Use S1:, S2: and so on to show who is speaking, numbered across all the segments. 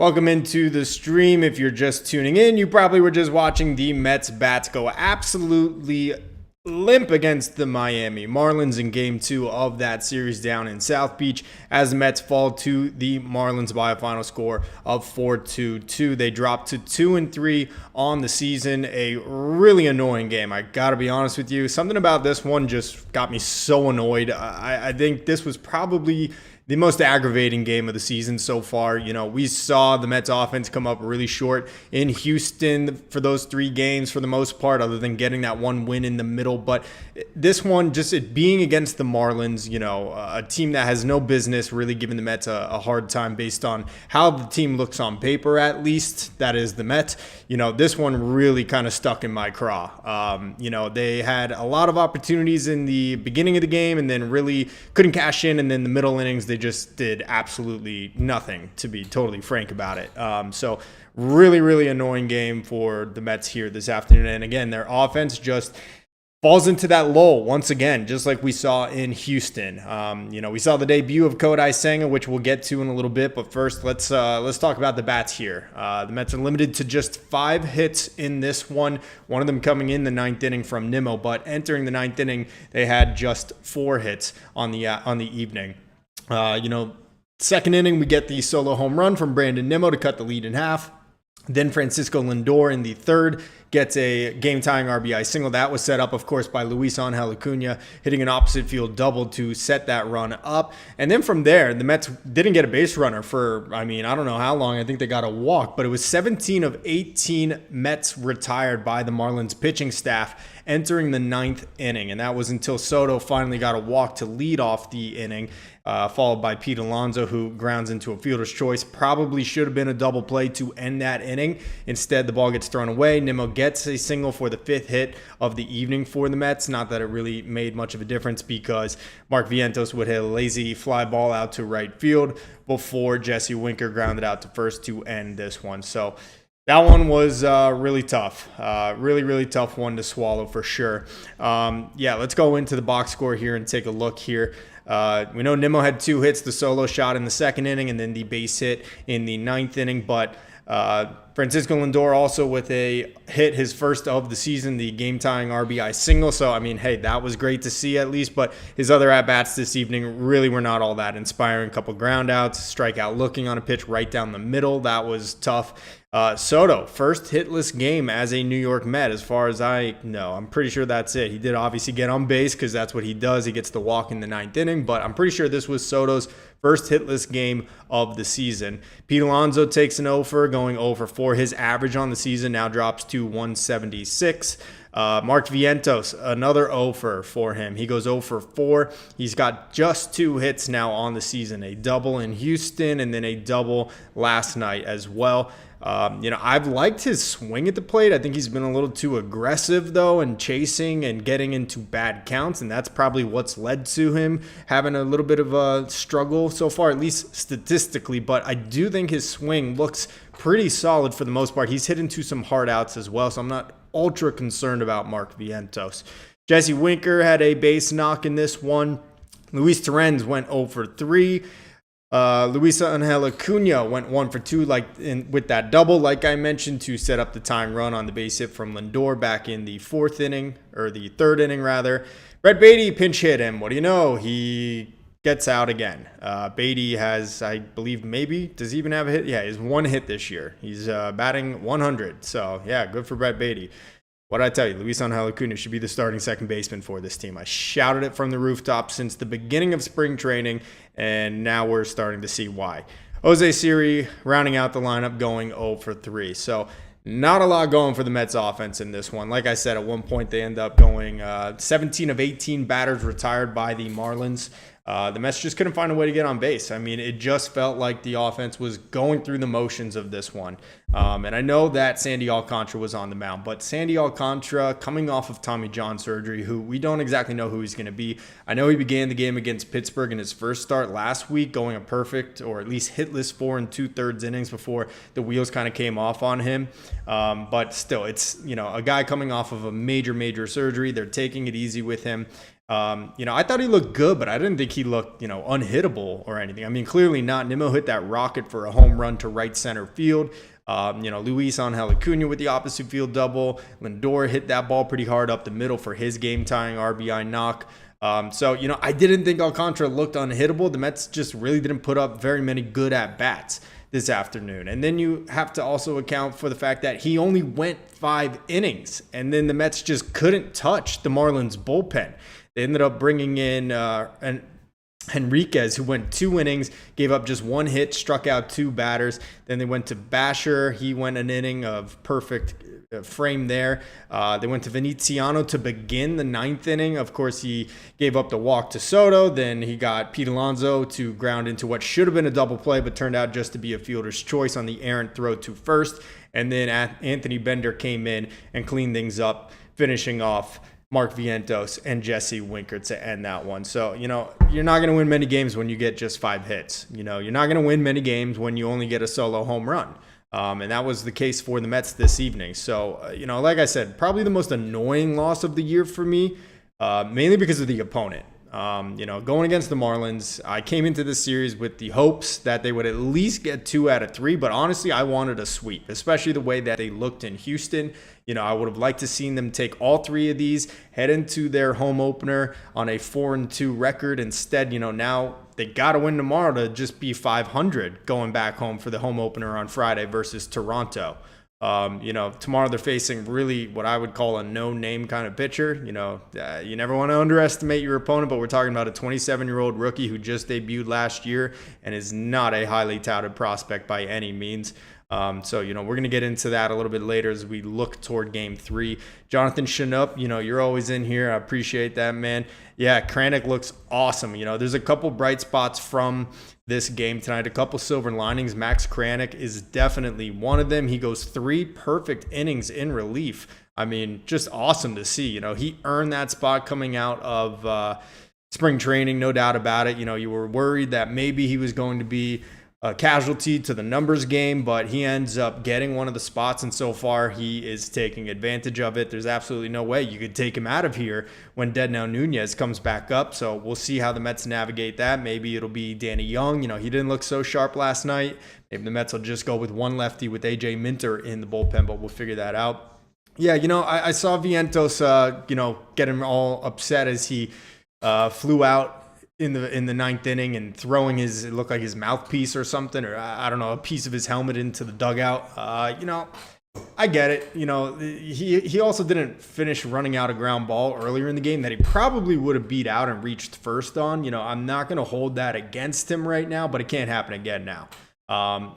S1: Welcome into the stream. If you're just tuning in, you probably were just watching the Mets bats go absolutely limp against the Miami Marlins in Game 2 of that series down in South Beach as the Mets fall to the Marlins by a final score of 4-2. They dropped to 2-3 on the season. A really annoying game. I gotta be honest with you. Something about this one just got me so annoyed. I think this was probably the most aggravating game of the season so far. You know, we saw the Mets offense come up really short in Houston for those 3 games for the most part, other than getting that one win in the middle. But this one, just it being against the Marlins, you know, a team that has no business really giving the Mets a hard time based on how the team looks on paper, at least. That is the Mets. You know, this one really kind of stuck in my craw. You know, they had a lot of opportunities in the beginning of the game and then really couldn't cash in. And then the middle innings, they just did absolutely nothing, to be totally frank about it. So really annoying game for the Mets here this afternoon. And again, their offense just falls into that lull once again, just like we saw in Houston. You know, we saw the debut of Kodai Senga, which we'll get to in a little bit. But first, let's talk about the bats here. The Mets are limited to just 5 hits in this one. One of them coming in the 9th inning from Nimmo, but entering the 9th inning, they had just 4 hits on the evening. You know, 2nd inning, we get the solo home run from Brandon Nimmo to cut the lead in half. Then Francisco Lindor in the 3rd gets a game-tying RBI single. That was set up, of course, by Luis Angel Acuna hitting an opposite field double to set that run up. And then from there, the Mets didn't get a base runner for, I don't know how long. I think they got a walk, but it was 17 of 18 Mets retired by the Marlins pitching staff entering the 9th inning. And that was until Soto finally got a walk to lead off the inning, followed by Pete Alonso, who grounds into a fielder's choice. Probably should have been a double play to end that inning. Instead, the ball gets thrown away. Nimmo gets a single for the 5th hit of the evening for the Mets. Not that it really made much of a difference because Mark Vientos would hit a lazy fly ball out to right field before Jesse Winker grounded out to first to end this one. So that one was really tough. Really tough one to swallow for sure. Yeah, let's go into the box score here and take a look here. We know Nimmo had 2 hits, the solo shot in the 2nd inning and then the base hit in the 9th inning. But Francisco Lindor also with a hit, his first of the season, the game-tying RBI single. So, hey, that was great to see at least. But his other at-bats this evening really were not all that inspiring. A couple groundouts, strikeout looking on a pitch right down the middle. That was tough. Soto, first hitless game as a New York Met, as far as I know. I'm pretty sure that's it. He did obviously get on base because that's what he does. He gets the walk in the 9th inning, but I'm pretty sure this was Soto's first hitless game of the season. Pete Alonso takes an 0 for, going 0 for 4. His average on the season now drops to 176. Mark Vientos, another 0 for him. He goes 0 for 4. He's got just 2 hits now on the season, a double in Houston and then a double last night as well. You know, I've liked his swing at the plate. I think he's been a little too aggressive, though, and chasing and getting into bad counts, and that's probably what's led to him having a little bit of a struggle so far, at least statistically. But I do think his swing looks pretty solid for the most part. He's hit into some hard outs as well, so I'm not ultra concerned about Mark Vientos. Jesse Winker had a base knock in this one. Luis Torrens went 0 for 3. Luis Angel Acuna went 1 for 2 with that double, like I mentioned, to set up the tying run on the base hit from Lindor back in the 4th inning, or the 3rd inning rather. Brett Beatty pinch hit him. What do you know? He gets out again. Beatty has, I believe, does he even have a hit? Yeah, he has 1 hit this year. He's batting 100. So yeah, good for Brett Beatty. What did I tell you? Luis Angel Acuna should be the starting second baseman for this team. I shouted it from the rooftop since the beginning of spring training, and now we're starting to see why. Jose Siri rounding out the lineup, going 0 for 3. So not a lot going for the Mets offense in this one. Like I said, at one point they end up going 17 of 18 batters retired by the Marlins. The Mets just couldn't find a way to get on base. It just felt like the offense was going through the motions of this one. And I know that Sandy Alcantara was on the mound, but Sandy Alcantara coming off of Tommy John surgery, who we don't exactly know who he's going to be. I know he began the game against Pittsburgh in his first start last week, going a perfect or at least hitless 4 2/3 innings before the wheels kind of came off on him. But still, it's, a guy coming off of a major surgery. They're taking it easy with him. I thought he looked good, but I didn't think he looked, unhittable or anything. I mean, clearly not. Nimmo hit that rocket for a home run to right center field. Luis Angel Acuna with the opposite field double. Lindor hit that ball pretty hard up the middle for his game-tying RBI knock. I didn't think Alcantara looked unhittable. The Mets just really didn't put up very many good at-bats this afternoon. And then you have to also account for the fact that he only went 5 innings, and then the Mets just couldn't touch the Marlins bullpen. They ended up bringing in Henriquez, who went 2 innings, gave up just 1 hit, struck out 2 batters. Then they went to Basher. He went an inning of perfect frame there. They went to Venetiano to begin the 9th inning. Of course, he gave up the walk to Soto. Then he got Pete Alonso to ground into what should have been a double play, but turned out just to be a fielder's choice on the errant throw to first. And then Anthony Bender came in and cleaned things up, finishing off Mark Vientos and Jesse Winker to end that one. So, you're not going to win many games when you get just 5 hits. You're not going to win many games when you only get a solo home run. And that was the case for the Mets this evening. So, like I said, probably the most annoying loss of the year for me, mainly because of the opponent. Going against the Marlins, I came into this series with the hopes that they would at least get 2 out of 3. But honestly, I wanted a sweep, especially the way that they looked in Houston. I would have liked to seen them take all 3 of these, head into their home opener on a 4-2 record. Instead, now they got to win tomorrow to just be 500 going back home for the home opener on Friday versus Toronto. Tomorrow they're facing really what I would call a no-name kind of pitcher. You never want to underestimate your opponent, but we're talking about a 27-year-old rookie who just debuted last year and is not a highly touted prospect by any means. We're going to get into that a little bit later as we look toward game 3. Jonathan Chinook, you're always in here. I appreciate that, man. Yeah, Kranick looks awesome. There's a couple bright spots from this game tonight, a couple silver linings. Max Kranick is definitely one of them. He goes 3 perfect innings in relief. I mean, just awesome to see. He earned that spot coming out of spring training, no doubt about it. You were worried that maybe he was going to be a casualty to the numbers game, but he ends up getting one of the spots, and so far he is taking advantage of it. There's absolutely no way you could take him out of here when Dednell Nunez comes back up, so we'll see how the Mets navigate that. Maybe it'll be Danny Young. He didn't look so sharp last night. Maybe the Mets will just go with one lefty with A.J. Minter in the bullpen, but we'll figure that out. Yeah, I saw Vientos, get him all upset as he flew out in the 9th inning and throwing it looked like his mouthpiece or something, or I don't know, a piece of his helmet into the dugout. I get it. He also didn't finish running out a ground ball earlier in the game that he probably would have beat out and reached first on. I'm not going to hold that against him right now, but it can't happen again now.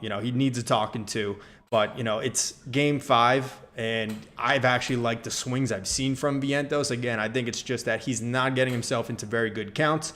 S1: He needs a talking to, but it's game 5. And I've actually liked the swings I've seen from Vientos. Again, I think it's just that he's not getting himself into very good counts.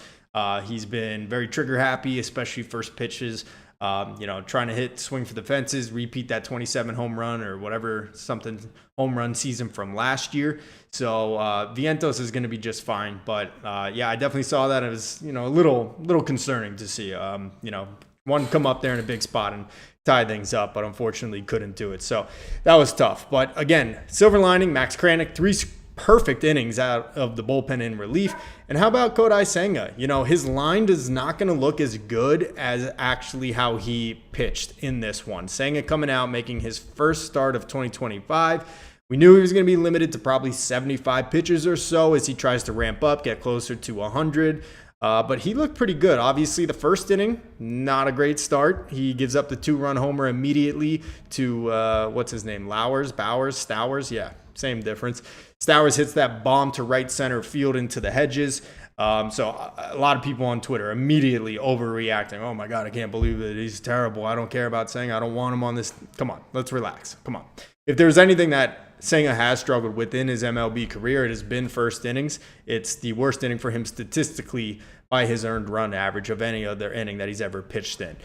S1: He's been very trigger happy, especially first pitches, trying to swing for the fences, repeat that 27 home run or whatever, something home run season from last year. So Vientos is going to be just fine. But I definitely saw that. It was, a little concerning to see, one come up there in a big spot and tie things up, but unfortunately couldn't do it. So that was tough. But again, silver lining, Max Kranick, 3 perfect innings out of the bullpen in relief. And how about Kodai Senga? His line is not going to look as good as actually how he pitched in this one. Senga coming out, making his first start of 2025. We knew he was going to be limited to probably 75 pitches or so as he tries to ramp up, get closer to 100. But he looked pretty good. Obviously, the first inning, not a great start. He gives up the 2-run homer immediately to, what's his name, Stowers? Yeah, same difference. Stowers hits that bomb to right center field into the hedges. So a lot of people on Twitter immediately overreacting. Oh, my God, I can't believe it. He's terrible. I don't care about Senga. I don't want him on this. Come on, let's relax. Come on. If there's anything that Senga has struggled within his MLB career, it has been first innings. It's the worst inning for him statistically by his earned run average of any other inning that he's ever pitched in.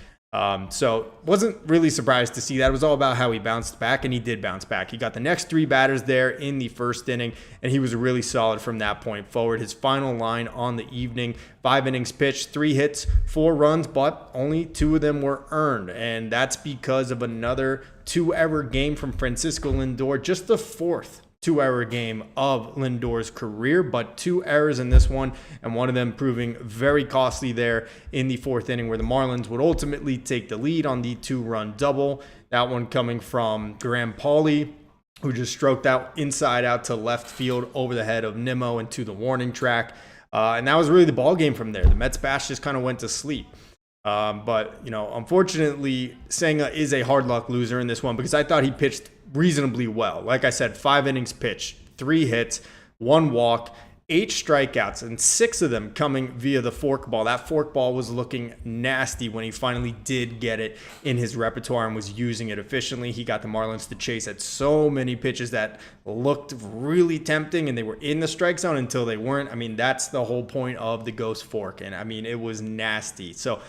S1: So wasn't really surprised to see that. It was all about how he bounced back, and he did bounce back. He got the next 3 batters there in the first inning, and he was really solid from that point forward. His final line on the evening, 5 innings pitched, 3 hits, 4 runs, but only 2 of them were earned, and that's because of another 2-error game from Francisco Lindor, just the 4th 2-error game of Lindor's career, but 2 errors in this one, and one of them proving very costly there in the 4th inning, where the Marlins would ultimately take the lead on the 2-run double. That one coming from Graham Pauley, who just stroked out inside out to left field over the head of Nimmo into the warning track. And that was really the ball game from there. The Mets bats just kind of went to sleep. But, unfortunately, Senga is a hard luck loser in this one because I thought he pitched reasonably well. Like I said, 5 innings pitched, 3 hits, 1 walk, 8 strikeouts, and 6 of them coming via the forkball. That forkball was looking nasty when he finally did get it in his repertoire and was using it efficiently. He got the Marlins to chase at so many pitches that looked really tempting, and they were in the strike zone until they weren't. I mean, that's the whole point of the ghost fork, and I mean, it was nasty. So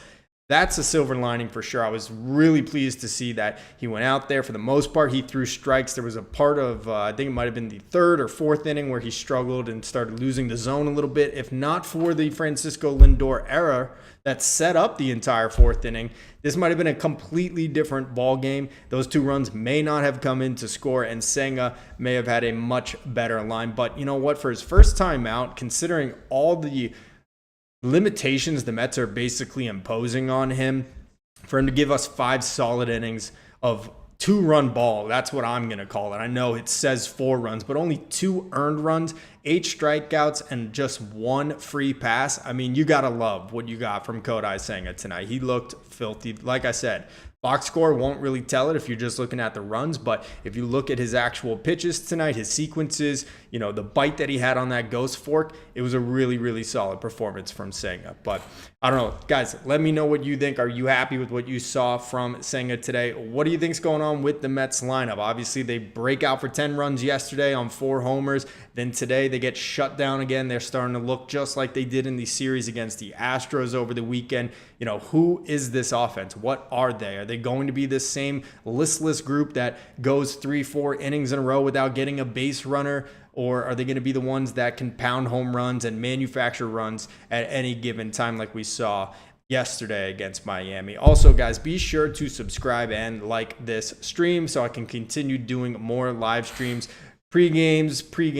S1: that's a silver lining for sure. I was really pleased to see that he went out there. For the most part, he threw strikes. There was a part of, I think it might have been the 3rd or 4th inning where he struggled and started losing the zone a little bit. If not for the Francisco Lindor error that set up the entire 4th inning, this might have been a completely different ball game. Those 2 runs may not have come in to score, and Senga may have had a much better line. But you know what? For his first time out, considering all the limitations the Mets are basically imposing on him, for him to give us 5 solid innings of 2-run ball, that's what I'm going to call it. I know it says 4 runs, but only 2 earned runs, 8 strikeouts, and just 1 free pass. I mean, you got to love what you got from Kodai Senga tonight. He looked filthy. Like I said, box score won't really tell it if you're just looking at the runs, but if you look at his actual pitches tonight, his sequences, the bite that he had on that ghost fork, it was a really, really solid performance from Senga. But I don't know, guys, let me know what you think. Are you happy with what you saw from Senga today? What do you think's going on with the Mets lineup? Obviously, they break out for 10 runs yesterday on 4 homers. Then today they get shut down again. They're starting to look just like they did in the series against the Astros over the weekend. Who is this offense? What are they? Are they going to be this same listless group that goes 3-4 innings in a row without getting a base runner? Or are they going to be the ones that can pound home runs and manufacture runs at any given time like we saw yesterday against Miami? Also, guys, be sure to subscribe and like this stream so I can continue doing more live streams, pre-series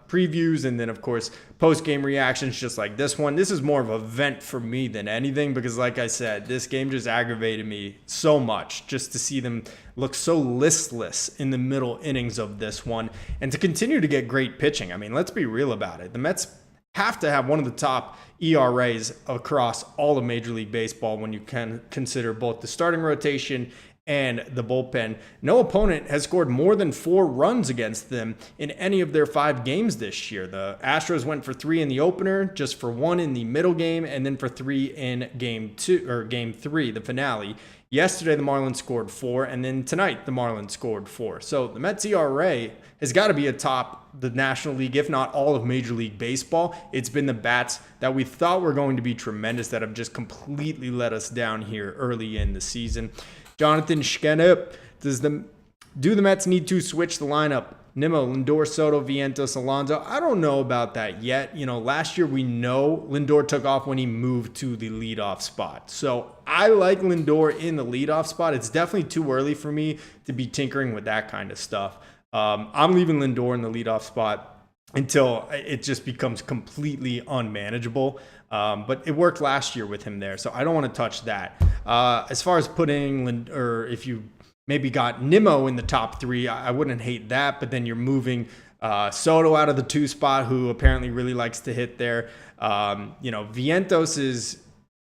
S1: previews, and then, of course, post-game reactions just like this one. This is more of a vent for me than anything because, like I said, this game just aggravated me so much just to see them look so listless in the middle innings of this one and to continue to get great pitching. I mean, let's be real about it. The Mets have to have one of the top ERAs across all of Major League Baseball when you can consider both the starting rotation and the bullpen. No opponent has scored more than 4 runs against them in any of their 5 games this year. The Astros went for 3 in the opener, just for 1 in the middle game, and then for 3 in game 3, the finale. Yesterday, the Marlins scored 4, and then tonight, the Marlins scored 4. So the Mets ERA has got to be atop the National League, if not all of Major League Baseball. It's been the bats that we thought were going to be tremendous that have just completely let us down here early in the season. Jonathan Schkenup, do the Mets need to switch the lineup? Nimmo, Lindor, Soto, Vientos, Alonso. I don't know about that yet. Last year we know Lindor took off when he moved to the leadoff spot. So I like Lindor in the leadoff spot. It's definitely too early for me to be tinkering with that kind of stuff. I'm leaving Lindor in the leadoff spot until it just becomes completely unmanageable. But it worked last year with him there, so I don't want to touch that. As far as putting, or if you maybe got Nimmo in the top 3, I wouldn't hate that, but then you're moving Soto out of the 2 spot, who apparently really likes to hit there. Vientos is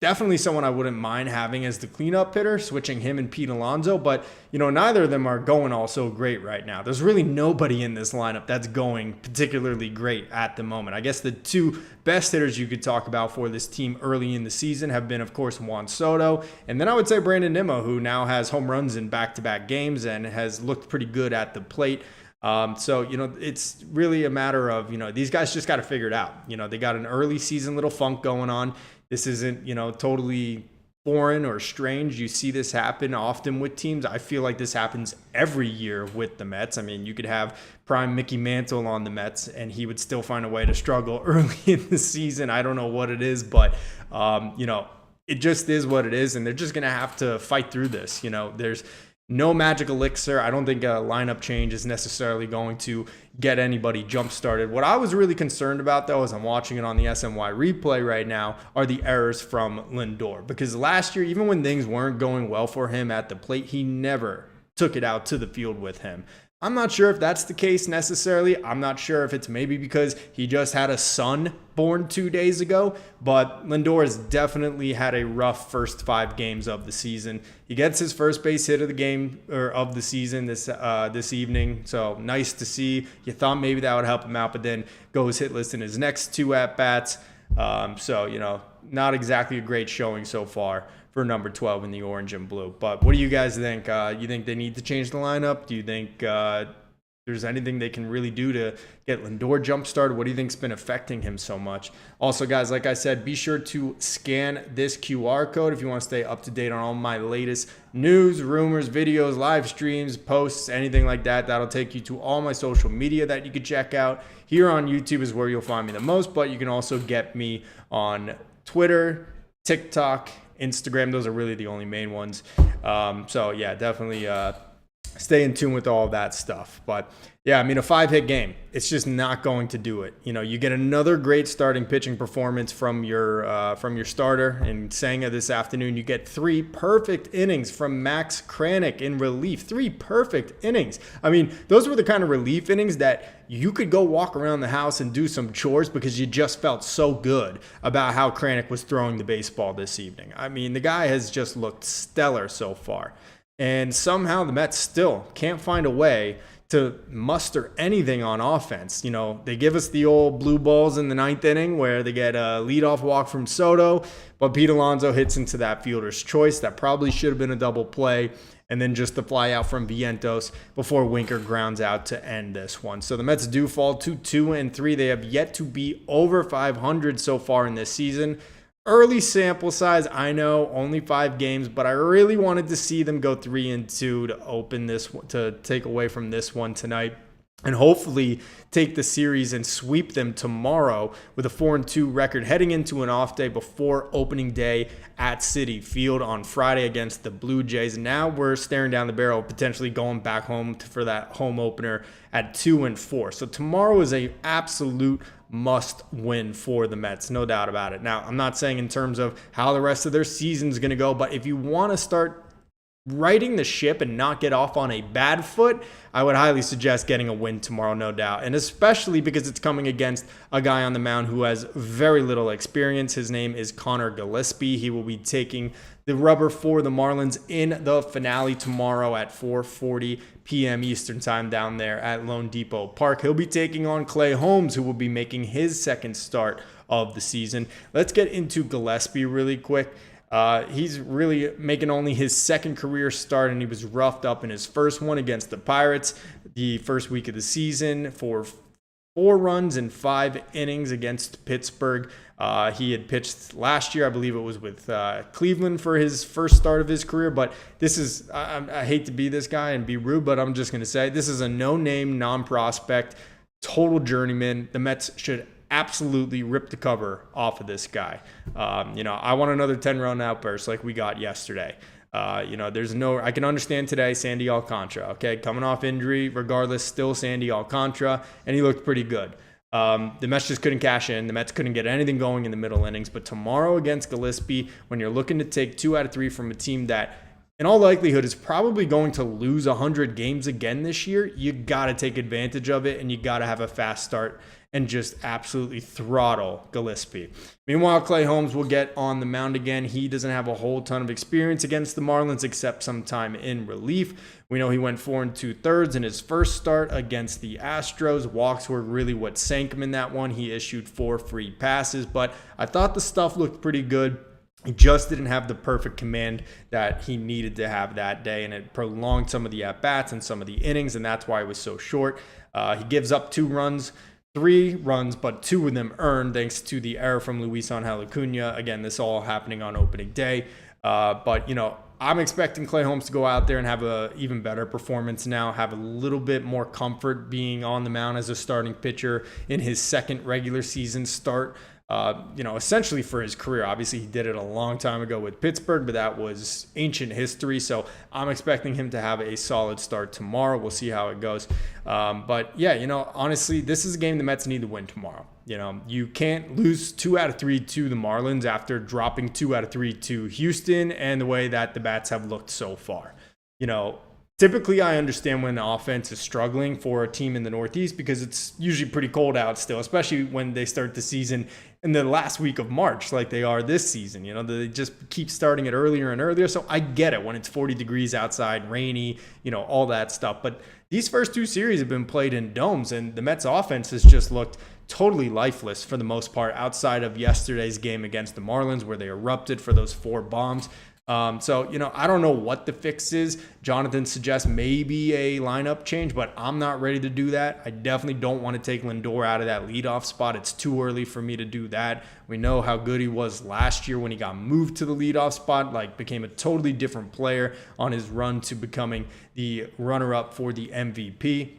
S1: definitely someone I wouldn't mind having as the cleanup hitter, switching him and Pete Alonso, but neither of them are going all so great right now. There's really nobody in this lineup that's going particularly great at the moment. I guess the 2 best hitters you could talk about for this team early in the season have been, of course, Juan Soto, and then I would say Brandon Nimmo, who now has home runs in back-to-back games and has looked pretty good at the plate. So it's really a matter of, these guys just got to figure it out. They got an early season little funk going on. This isn't, totally foreign or strange. You see this happen often with teams. I feel like this happens every year with the Mets. I mean, you could have prime Mickey Mantle on the Mets and he would still find a way to struggle early in the season. I don't know what it is, but, it just is what it is. And they're just going to have to fight through this. There's no magic elixir. I don't think a lineup change is necessarily going to get anybody jump started. What I was really concerned about, though, as I'm watching it on the SNY replay right now, are the errors from Lindor. Because last year, even when things weren't going well for him at the plate, he never took it out to the field with him. I'm not sure if that's the case necessarily. I'm not sure if it's maybe because he just had a son born 2 days ago, but Lindor has definitely had a rough first 5 games of the season. He gets his first base hit of the game or of the season this evening, so nice to see. You thought maybe that would help him out, but then goes hitless in his next 2 at-bats. So, not exactly a great showing so far for number 12 in the orange and blue. But what do you guys think? You think they need to change the lineup? Do you think there's anything they can really do to get Lindor jump started? What do you think's been affecting him so much? Also, guys, like I said, be sure to scan this QR code if you want to stay up to date on all my latest news, rumors, videos, live streams, posts, anything like that. That'll take you to all my social media that you can check out. Here on YouTube is where you'll find me the most, but you can also get me on Twitter, TikTok, Instagram. Those are really the only main ones. So yeah, definitely stay in tune with all of that stuff. But yeah, I mean, a 5-hit game, it's just not going to do it. You get another great starting pitching performance from your starter in Senga this afternoon. You get 3 perfect innings from Max Kranick in relief. 3 perfect innings. I mean, those were the kind of relief innings that you could go walk around the house and do some chores because you just felt so good about how Kranick was throwing the baseball this evening. I mean, the guy has just looked stellar so far. And somehow the Mets still can't find a way to muster anything on offense. They give us the old blue balls in the 9th inning where they get a leadoff walk from Soto, but Pete Alonso hits into that fielder's choice. That probably should have been a double play. And then just the fly out from Vientos before Winker grounds out to end this one. So the Mets do fall to 2-3. They have yet to be over 500 so far in this season. Early sample size, I know, only 5 games, but I really wanted to see them go 3-2 to open this, to take away from this one tonight, and hopefully take the series and sweep them tomorrow with a 4-2 record heading into an off day before opening day at Citi Field on Friday against the Blue Jays. Now we're staring down the barrel, potentially going back home for that home opener at 2-4. So tomorrow is a absolute must win for the Mets, no doubt about it. Now, I'm not saying in terms of how the rest of their season is going to go, but if you want to start righting the ship and not get off on a bad foot, I would highly suggest getting a win tomorrow, no doubt. And especially because it's coming against a guy on the mound who has very little experience. His name is Connor Gillespie. He will be taking the rubber for the Marlins in the finale tomorrow at 4:40 p.m. Eastern time down there at Lone Depot Park. He'll be taking on Clay Holmes, who will be making his second start of the season. Let's get into Gillespie really quick. He's really making only his second career start, and he was roughed up in his first one against the Pirates the first week of the season for 4 runs in 5 innings against Pittsburgh. He had pitched last year, I believe it was with Cleveland for his first start of his career. But this is, I hate to be this guy and be rude, but I'm just going to say this is a no-name, non-prospect, total journeyman. The Mets should absolutely rip the cover off of this guy. I want another 10-run outburst like we got yesterday. I can understand today Sandy Alcantara, okay, coming off injury, regardless, still Sandy Alcantara, and he looked pretty good. The Mets just couldn't cash in. The Mets couldn't get anything going in the middle innings. But tomorrow against Gillespie, when you're looking to take 2 out of 3 from a team that in all likelihood is probably going to lose 100 games again this year, you got to take advantage of it, and you got to have a fast start and just absolutely throttle Gillespie. Meanwhile, Clay Holmes will get on the mound again. He doesn't have a whole ton of experience against the Marlins except some time in relief. We know he went 4 2/3 in his first start against the Astros. Walks were really what sank him in that one. He issued 4 free passes, but I thought the stuff looked pretty good. He just didn't have the perfect command that he needed to have that day, and it prolonged some of the at-bats and some of the innings, and that's why it was so short. He gives up 3 runs, but 2 of them earned thanks to the error from Luis Angel Acuna. Again, this all happening on opening day. But I'm expecting Clay Holmes to go out there and have a even better performance now, have a little bit more comfort being on the mound as a starting pitcher in his second regular season start. essentially for his career. Obviously, he did it a long time ago with Pittsburgh, but that was ancient history. So I'm expecting him to have a solid start tomorrow. We'll see how it goes. But yeah, honestly, this is a game the Mets need to win tomorrow. You can't lose 2 out of 3 to the Marlins after dropping 2 out of 3 to Houston and the way that the Bats have looked so far. Typically, I understand when the offense is struggling for a team in the Northeast because it's usually pretty cold out still, especially when they start the season in the last week of March like they are this season. They just keep starting it earlier and earlier. So I get it when it's 40 degrees outside, rainy, all that stuff. But these first 2 series have been played in domes, and the Mets offense has just looked totally lifeless for the most part outside of yesterday's game against the Marlins where they erupted for those 4 bombs. I don't know what the fix is. Jonathan suggests maybe a lineup change, but I'm not ready to do that. I definitely don't want to take Lindor out of that leadoff spot. It's too early for me to do that. We know how good he was last year when he got moved to the leadoff spot, became a totally different player on his run to becoming the runner-up for the MVP.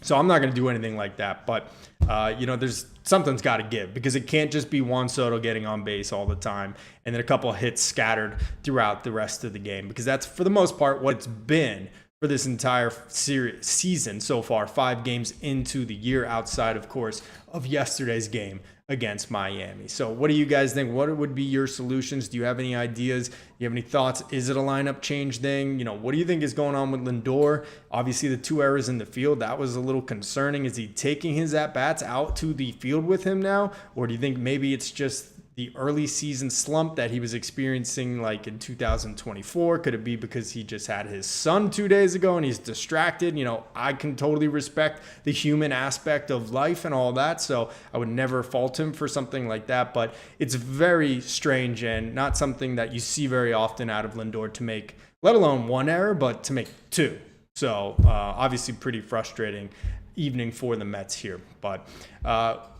S1: So I'm not going to do anything like that. But, there's something's got to give because it can't just be Juan Soto getting on base all the time and then a couple of hits scattered throughout the rest of the game, because that's for the most part what it's been for this entire season so far, 5 games into the year outside, of course, of yesterday's game against Miami. So what do you guys think? What would be your solutions? Do you have any ideas? Do you have any thoughts? Is it a lineup change thing? What do you think is going on with Lindor? Obviously, the 2 errors in the field, that was a little concerning. Is he taking his at-bats out to the field with him now? Or do you think maybe it's just the early season slump that he was experiencing in 2024? Could it be because he just had his son 2 days ago and he's distracted? I can totally respect the human aspect of life and all that, so I would never fault him for something like that, but it's very strange and not something that you see very often out of Lindor to make, let alone 1 error, but to make 2. So obviously pretty frustrating evening for the Mets here, but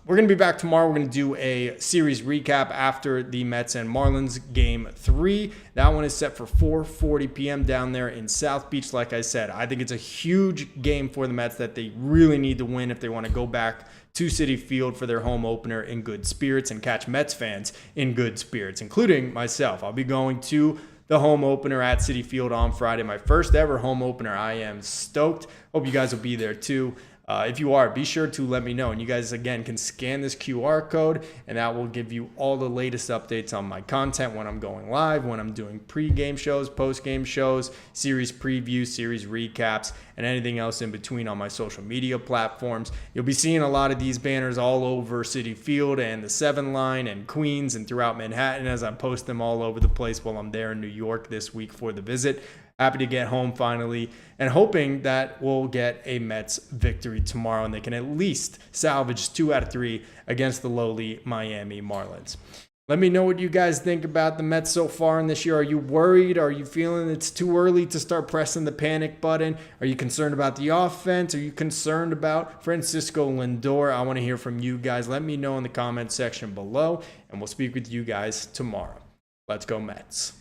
S1: we're going to be back tomorrow. We're going to do a series recap after the Mets and Marlins game 3. That one is set for 4:40 p.m. down there in South Beach. Like I said, I think it's a huge game for the Mets that they really need to win if they want to go back to Citi Field for their home opener in good spirits and catch Mets fans in good spirits, including myself. I'll be going to the home opener at Citi Field on Friday, my first ever home opener. I am stoked. Hope you guys will be there too. If you are, be sure to let me know. And you guys, again, can scan this QR code, and that will give you all the latest updates on my content when I'm going live, when I'm doing pre-game shows, post-game shows, series previews, series recaps, and anything else in between on my social media platforms. You'll be seeing a lot of these banners all over Citi Field and the 7 Line and Queens and throughout Manhattan as I post them all over the place while I'm there in New York this week for the visit. Happy to get home finally and hoping that we'll get a Mets victory tomorrow and they can at least salvage 2 out of 3 against the lowly Miami Marlins. Let me know what you guys think about the Mets so far in this year. Are you worried? Are you feeling it's too early to start pressing the panic button? Are you concerned about the offense? Are you concerned about Francisco Lindor? I want to hear from you guys. Let me know in the comments section below, and we'll speak with you guys tomorrow. Let's go Mets.